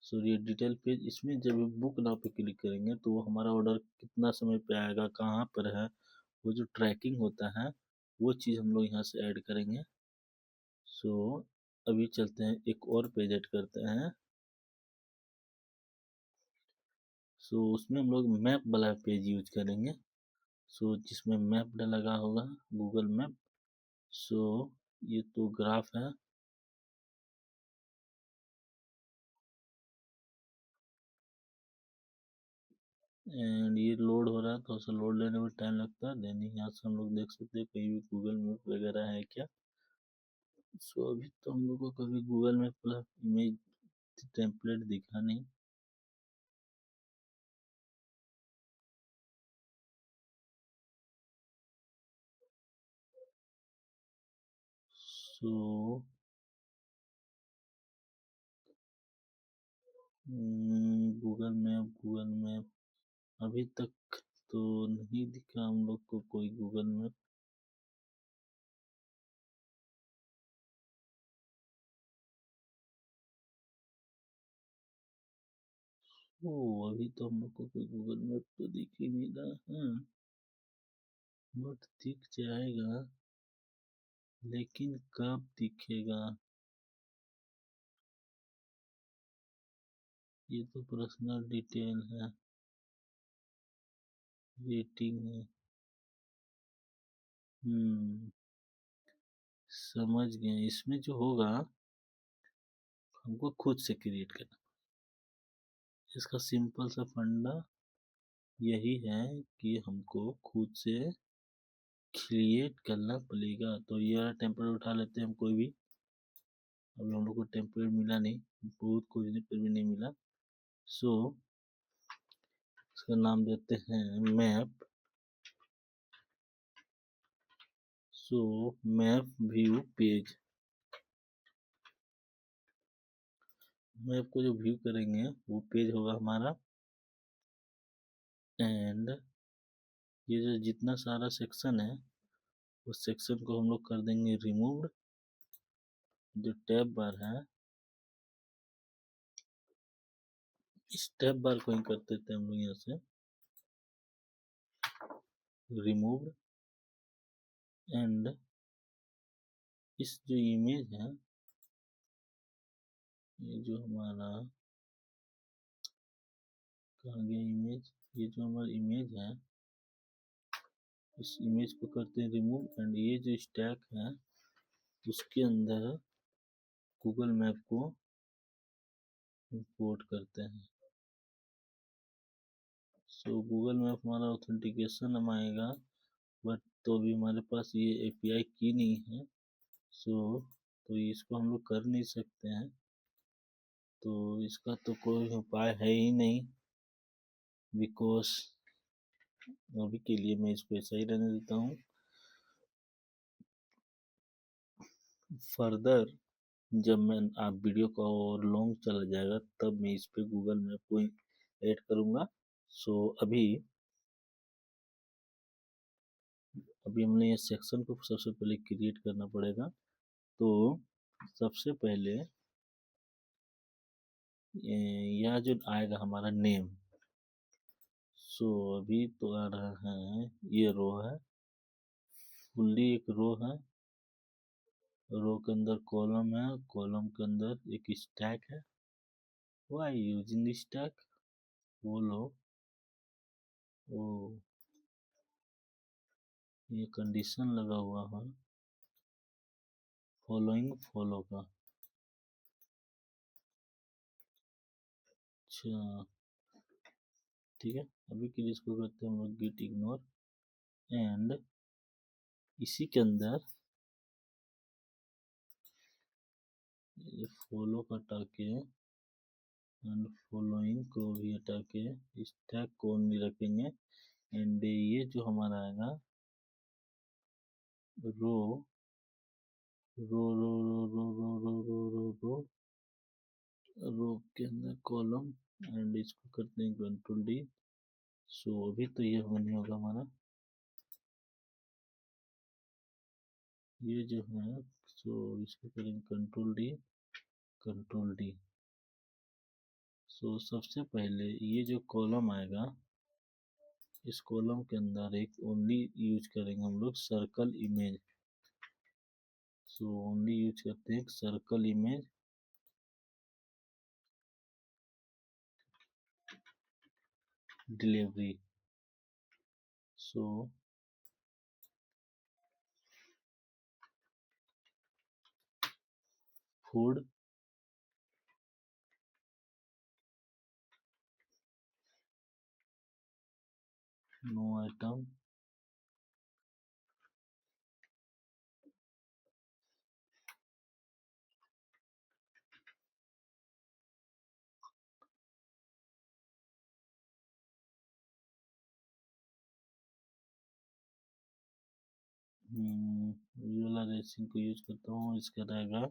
सॉरी डिटेल पेज इसमें जब बुक नाउ पे क्लिक करेंगे तो वो हमारा ऑर्डर कितना समय पे आएगा, कहाँ पर है, वो जो ट्रैकिंग होता है वो चीज़ हम लोग यहाँ से ऐड करेंगे। सो अभी चलते हैं एक और पेज ऐड करते हैं। सो उसमें हम लोग मैप वाला पेज यूज करेंगे। सो जिसमें मैप लगा होगा गूगल मैप। सो ये तो ग्राफ है एंड ये लोड हो रहा है, तो लोड लेने में टाइम लगता है। देन यहाँ से हम लोग देख सकते हैं कहीं भी गूगल मैप वगैरह है क्या। सो अभी तो हम लोग को कभी गूगल मैप वाला इमेज टेम्पलेट दिखा नहीं। सो गूगल मैप अभी तक तो नहीं दिखा हम लोग को कोई गूगल मैप। ओ अभी तो हम लोग को कोई गूगल मैप तो दिख ही नहीं रहा है, बट दिख जाएगा लेकिन कब दिखेगा। ये तो पर्सनल डिटेल है, रेटिंग है। समझ गए। इसमें जो होगा हमको खुद से क्रिएट करना। इसका सिंपल सा फंडा यही है कि हमको खुद से क्रिएट करना पड़ेगा। तो ये वाला टेम्पलेट उठा लेते हैं हम कोई भी। अभी हम लोग को टेम्पलेट मिला नहीं, बहुत खोजने पर भी नहीं मिला। सो इसका नाम देते हैं map. So map view page. Map को जो व्यू करेंगे वो पेज होगा हमारा। एंड ये जो जितना सारा सेक्शन है उस सेक्शन को हम लोग कर देंगे रिमूव। जो टैब बार है इस टैब बार को ही कर देते हैं हम लोग यहाँ से। रिमूव्ड, एंड इस जो इमेज है, ये जो हमारा कहाँ गया इमेज, ये जो हमारा इमेज है, इस इमेज को करते हैं रिमूव, एंड ये जो स्टैक है उसके अंदर गूगल मैप को इंपोर्ट करते हैं। सो गूगल मैप हमारा ऑथेंटिकेशन हम आएगा, बट तो अभी हमारे पास ये एपीआई की नहीं है, तो इसको हम लोग कर नहीं सकते हैं, तो इसका तो कोई उपाय है ही नहीं, बिकॉज अभी के लिए मैं इसको ऐसा ही रहने देता हूँ। फर्दर जब मैं आप वीडियो का और लॉन्ग चला जाएगा तब मैं इस पे गूगल मैप को ऐड करूँगा। सो अभी हमने ये सेक्शन को सबसे पहले क्रिएट करना पड़ेगा। तो सबसे पहले यह जो आएगा हमारा नेम, सो अभी तो आ रहा है, ये रो है, फुल्ली एक रो है, रो के अंदर कॉलम है, कॉलम के अंदर एक स्टैक है। व्हाई यूजिंग स्टैक, बोलो ओ, ये कंडीशन लगा हुआ है फॉलोइंग फॉलो का। अच्छा ठीक है, अभी के लिए इसको करते हैं हम लोग गिट इग्नोर, एंड इसी के अंदर ये फॉलो का हटा के एंड फॉलोइंग को भी हटा के इस टैग को नहीं रखेंगे, एंड ये जो हमारा आएगा रो रो रो रो रो रो रो रो रो रो रो के अंदर कॉलम, एंड इसको करते हैं कंट्रोल डी। सो अभी तो ये नहीं होगा हमारा, ये जो है, सो इसको करेंगे कंट्रोल डी, कंट्रोल डी। सो सबसे पहले ये जो कॉलम आएगा, इस कॉलम के अंदर एक ओनली यूज करेंगे हम लोग circle image. So only use करते हैं circle image, delivery. So food, no item, ये वाला रेसिंग को यूज करता हूँ, इसका रहेगा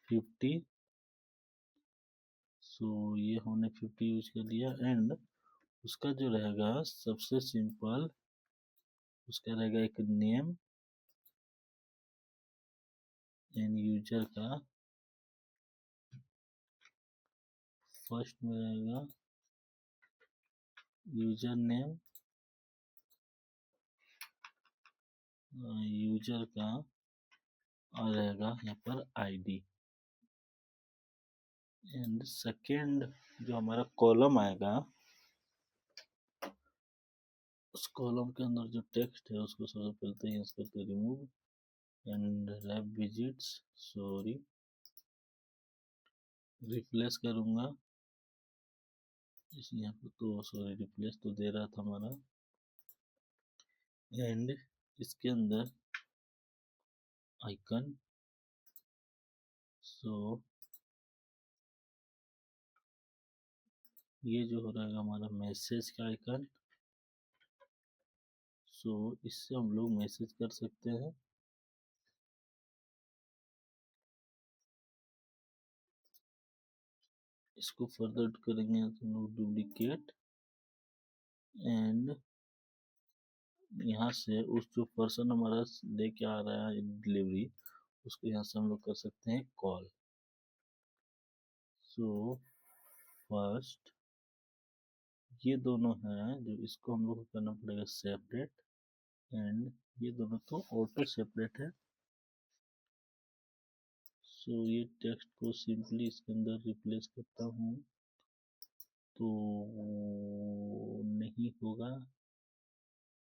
50। सो ये हमने 50 यूज कर दिया, एंड उसका जो रहेगा सबसे सिंपल, उसका रहेगा एक नेम, एंड यूजर का फर्स्ट में रहेगा यूजर नेम, यूजर का और रहेगा यहाँ पर आईडी, एंड सेकेंड जो हमारा कॉलम आएगा, उस कॉलम के अंदर जो टेक्स्ट है उसको सबसे पहले तो यहाँ करके remove, and rap visits, sorry replace करूँगा इस यहाँ पे, तो सॉरी रिप्लेस तो दे रहा था हमारा, एंड इसके अंदर आइकन, सो ये जो हो रहा है हमारा मैसेज का आइकन, सो इससे हम लोग मैसेज कर सकते हैं। इसको फर्दर करेंगे तो हम लोग डुप्लीकेट, एंड यहाँ से उस जो पर्सन हमारा लेके आ रहा है डिलीवरी, उसको यहाँ से हम लोग कर सकते हैं कॉल। सो फर्स्ट ये दोनों हैं जो इसको हम लोग को करना पड़ेगा सेपरेट, एंड ये दोनों तो ऑटो सेपरेट है। सो ये टेक्स्ट को सिंपली इसके अंदर रिप्लेस करता हूँ तो नहीं होगा,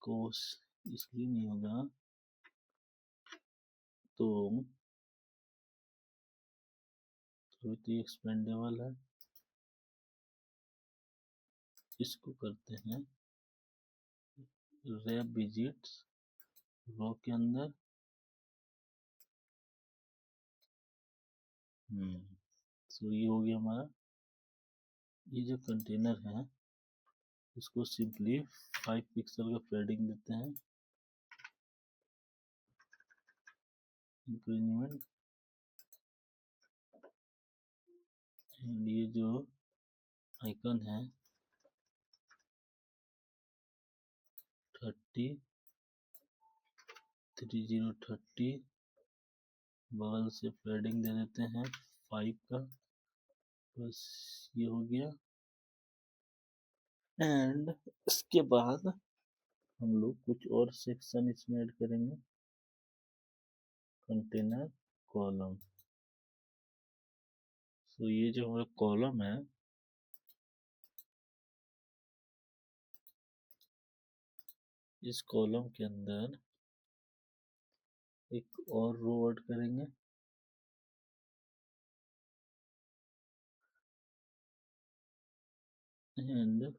कोर्स इसलिए नहीं होगा तो ये एक्सपेंडेबल है। इसको करते हैं रैप विजिट्स रो के अंदर। सो ये हो गया हमारा। ये जो कंटेनर है इसको सिंपली 5 पिक्सल का पैडिंग देते हैं, इंक्रीमेंट, एंड ये जो आइकन है 30 बगल से पैडिंग दे देते हैं 5 का। बस ये हो गया। एंड इसके बाद हम लोग कुछ और सेक्शन इसमें ऐड करेंगे, कंटेनर कॉलम। तो ये जो हमारा कॉलम है इस कॉलम के अंदर एक और रो ऐड करेंगे, एंड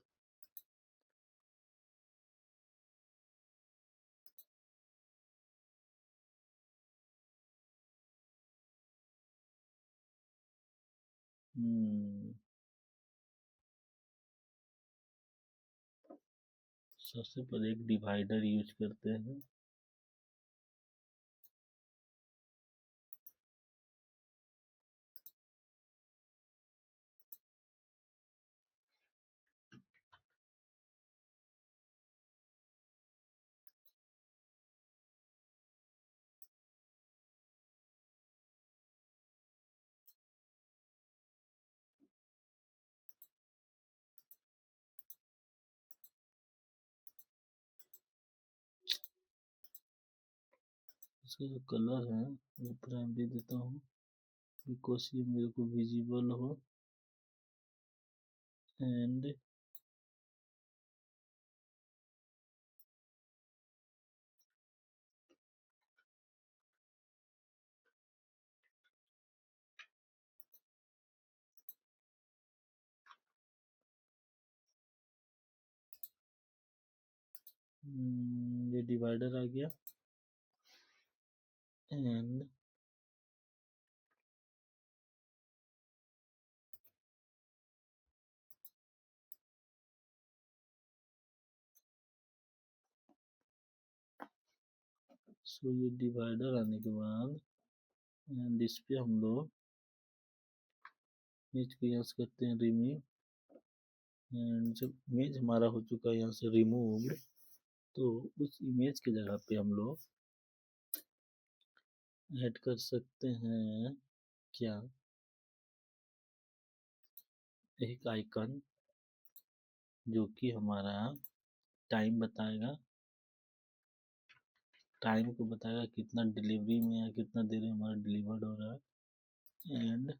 सबसे पहले एक डिवाइडर यूज करते हैं। इसका जो कलर है वो प्राइमरी देता हूँ बिकॉज ये मेरे को विजिबल हो, एंड ये डिवाइडर आ गया। एंड सो ये डिवाइडर आने के बाद एंड इस पे हम लोग इमेज को यहाँ से करते हैं रिमूव। एंड जब इमेज हमारा हो चुका है यहाँ से रिमूव्ड, तो उस इमेज की जगह पे हम लोग ऐड कर सकते हैं क्या, एक आइकन जो कि हमारा टाइम बताएगा, टाइम को बताएगा कितना डिलीवरी में या कितना देर में हमारा डिलीवर्ड हो रहा है। एंड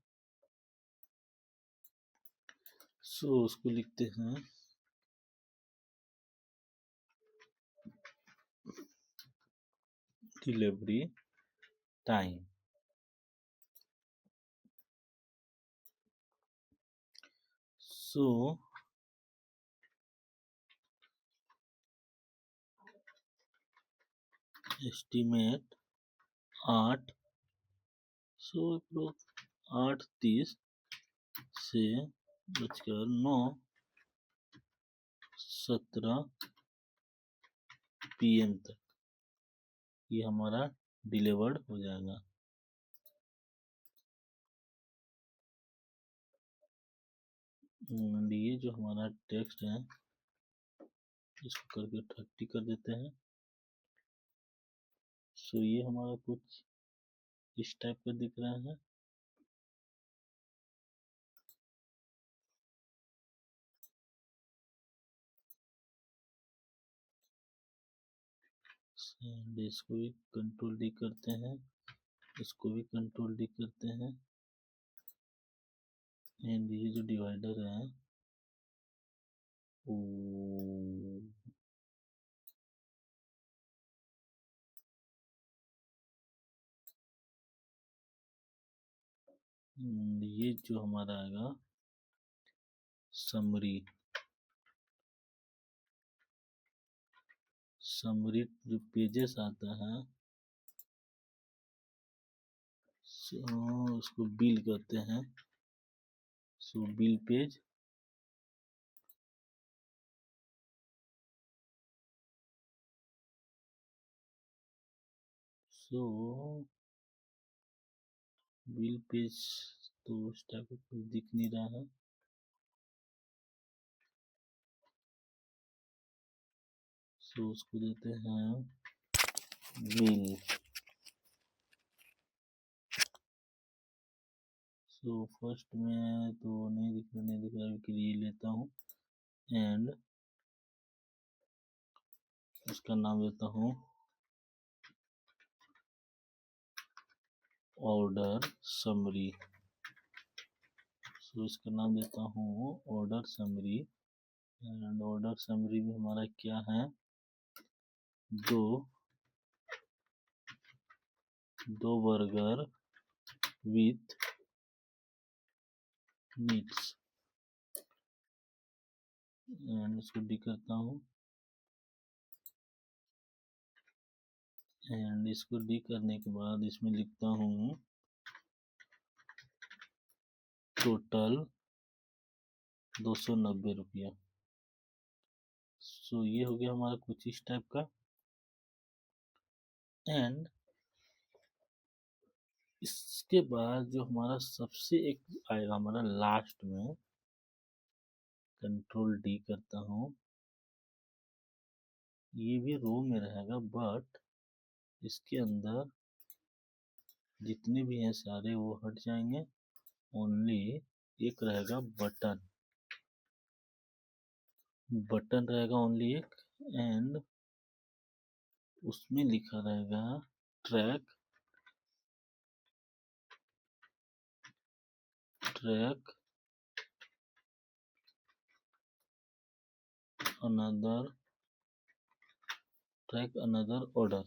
सो उसको लिखते हैं डिलीवरी टाइम। सो एस्टिमेट 8, सो 8:30 से बजकर 9:17 PM तक ये हमारा डिलीवर्ड हो जाएगा। ये जो हमारा टेक्स्ट है इसको करके 30 कर देते हैं। सो ये हमारा कुछ इस टाइप का दिख रहा है। एंड इसको भी कंट्रोल डी करते हैं, इसको भी कंट्रोल डी करते हैं। एंड ये जो डिवाइडर है ये जो हमारा आएगा समरी जो पेजेस आता है उसको बिल करते हैं। सो बिल पेज बिल पेज तो उस टाइप का कुछ दिख नहीं रहा है। सो उसको देते हैं बिल। सो फर्स्ट में तो नहीं दिख रहा के लिए लेता हूँ एंड उसका नाम देता हूँ ऑर्डर समरी। सो इसका नाम देता हूँ order summary. And order summary में हमारा क्या है, दो बर्गर विथ मीट्स। एंड इसको डी करता हूँ एंड इसको डी करने के बाद इसमें लिखता हूँ टोटल 290 रुपया। सो ये हो गया हमारा कुछ इस टाइप का। एंड इसके बाद जो हमारा सबसे एक आएगा हमारा लास्ट में, कंट्रोल डी करता हूँ, ये भी रो में रहेगा बट इसके अंदर जितने भी हैं सारे वो हट जाएंगे। ओनली एक रहेगा बटन रहेगा ओनली एक। एंड उसमें लिखा रहेगा track another order.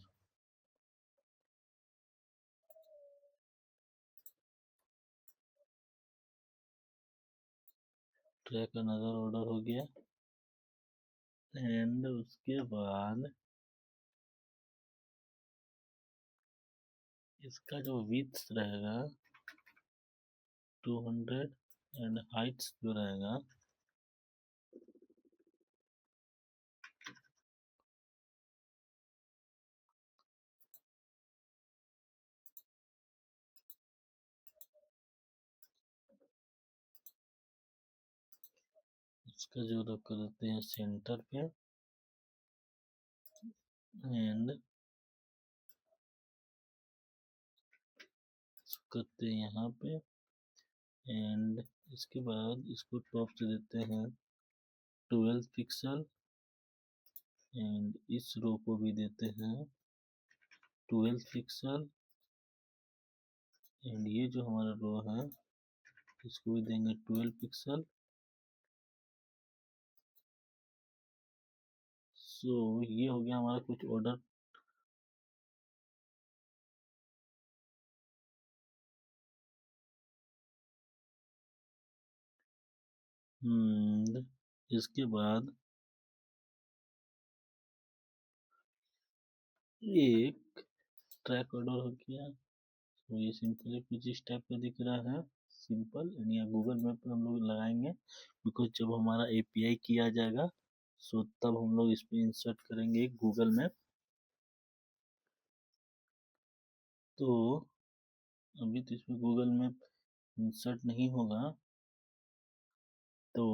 Track another order हो गया। एंड उसके बाद इसका जो विड्थ रहेगा 200 एंड हाइट्स जो रहेगा इसका जो रख देते हैं सेंटर पे। एंड करते हैं यहाँ पे। एंड इसके बाद इसको टॉप से देते हैं 12 पिक्सल। एंड इस रो को भी देते हैं 12 पिक्सल। एंड ये जो हमारा रो है इसको भी देंगे 12 पिक्सल। सो ये हो गया हमारा कुछ ऑर्डर। इसके बाद एक ट्रैक ऑर्डर हो गया। तो ये सिंपली कुछ इस टाइप का दिख रहा है सिंपल। या गूगल मैप पे हम लोग लगाएंगे बिकॉज जब हमारा एपीआई किया जाएगा सो तब हम लोग इस पे इंसर्ट करेंगे गूगल मैप। तो अभी तो इसमें गूगल मैप इंसर्ट नहीं होगा। तो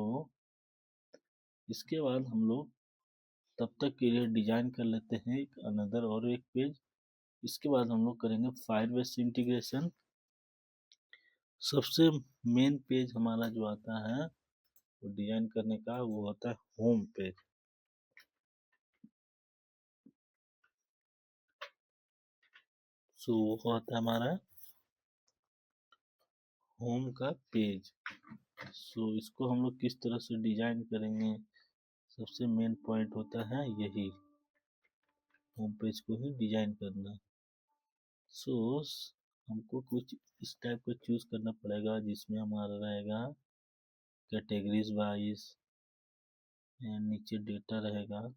इसके बाद हम लोग तब तक के लिए डिजाइन कर लेते हैं एक अनदर और एक पेज। इसके बाद हम लोग करेंगे फायरबेस इंटीग्रेशन। सबसे मेन पेज हमारा जो आता है वो डिजाइन करने का वो होता है होम पेज। सो वो आता है हमारा होम का पेज। सो इसको हम लोग किस तरह से डिजाइन करेंगे, सबसे मेन पॉइंट होता है यही, होम पेज को ही डिजाइन करना। सो हमको कुछ इस टाइप का चूज करना पड़ेगा जिसमें हमारा रहेगा कैटेगरीज वाइज, एंड नीचे डेटा रहेगा,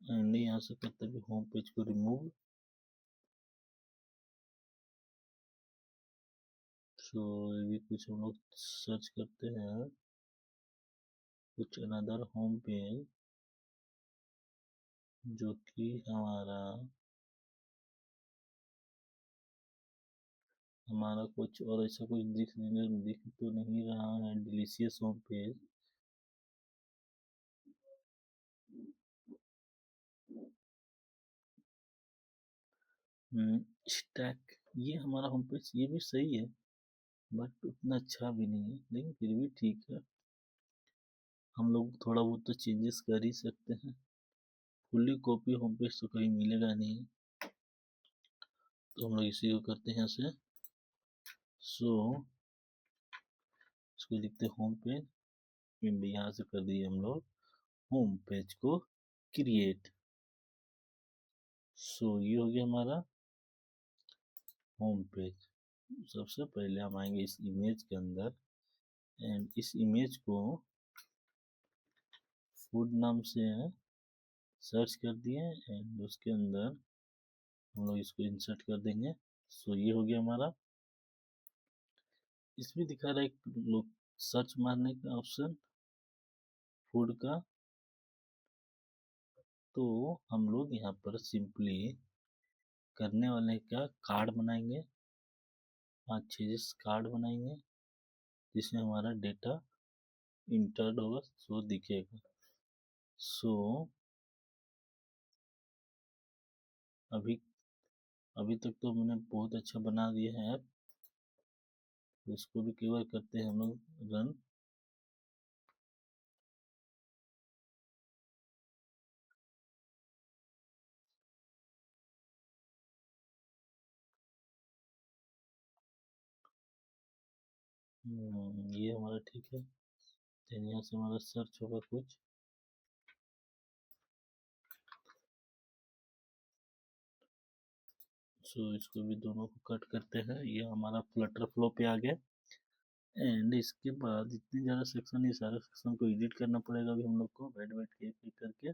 एंड यहाँ से करते हुए होम पेज को रिमूव। सो ये भी कुछ हम लोग सर्च करते हैं, कुछ अनदर होम पेज जो कि हमारा कुछ और ऐसा कुछ दिख तो नहीं रहा है। डिलीशियस होम पेज, स्टैक, ये हमारा होम पेज ये भी सही है बट उतना अच्छा भी नहीं है, लेकिन फिर भी ठीक है, हम लोग थोड़ा बहुत तो चेंजेस कर ही सकते हैं। फुल्ली कॉपी होम पेज तो कहीं मिलेगा नहीं, तो हम लोग इसी को करते हैं ऐसे। सो इसको लिखते हैं होम पेज, यहाँ से कर दिए हम लोग होम पेज को क्रिएट। सो ये हो गया हमारा होम पेज। सबसे पहले हम आएंगे इस इमेज के अंदर, एंड इस इमेज को फूड नाम से सर्च कर दिए, एंड उसके अंदर हम लोग इसको इंसर्ट कर देंगे। सो ये हो गया हमारा। इसमें दिखा रहा है लोग सर्च मारने का ऑप्शन फूड का, तो हम लोग यहाँ पर सिंपली करने वाले का कार्ड बनाएंगे, 5-6 कार्ड बनाएंगे जिसमें हमारा डेटा इंटर्ड होगा, सो दिखेगा। सो अभी अभी तक तो मैंने बहुत अच्छा बना दिया है ऐप, तो इसको भी कई बार करते हैं हम लोग रन। ये हमारा ठीक है, देन यहाँ से हमारा सर्च होगा कुछ। सो इसको भी दोनों को कट करते हैं, ये हमारा फ्लटर फ्लो पे आ गया। एंड इसके बाद इतनी ज़्यादा सेक्शन, ये सारे सेक्शन को एडिट करना पड़ेगा अभी हम लोग को, बैठ बैठ के एक एक करके।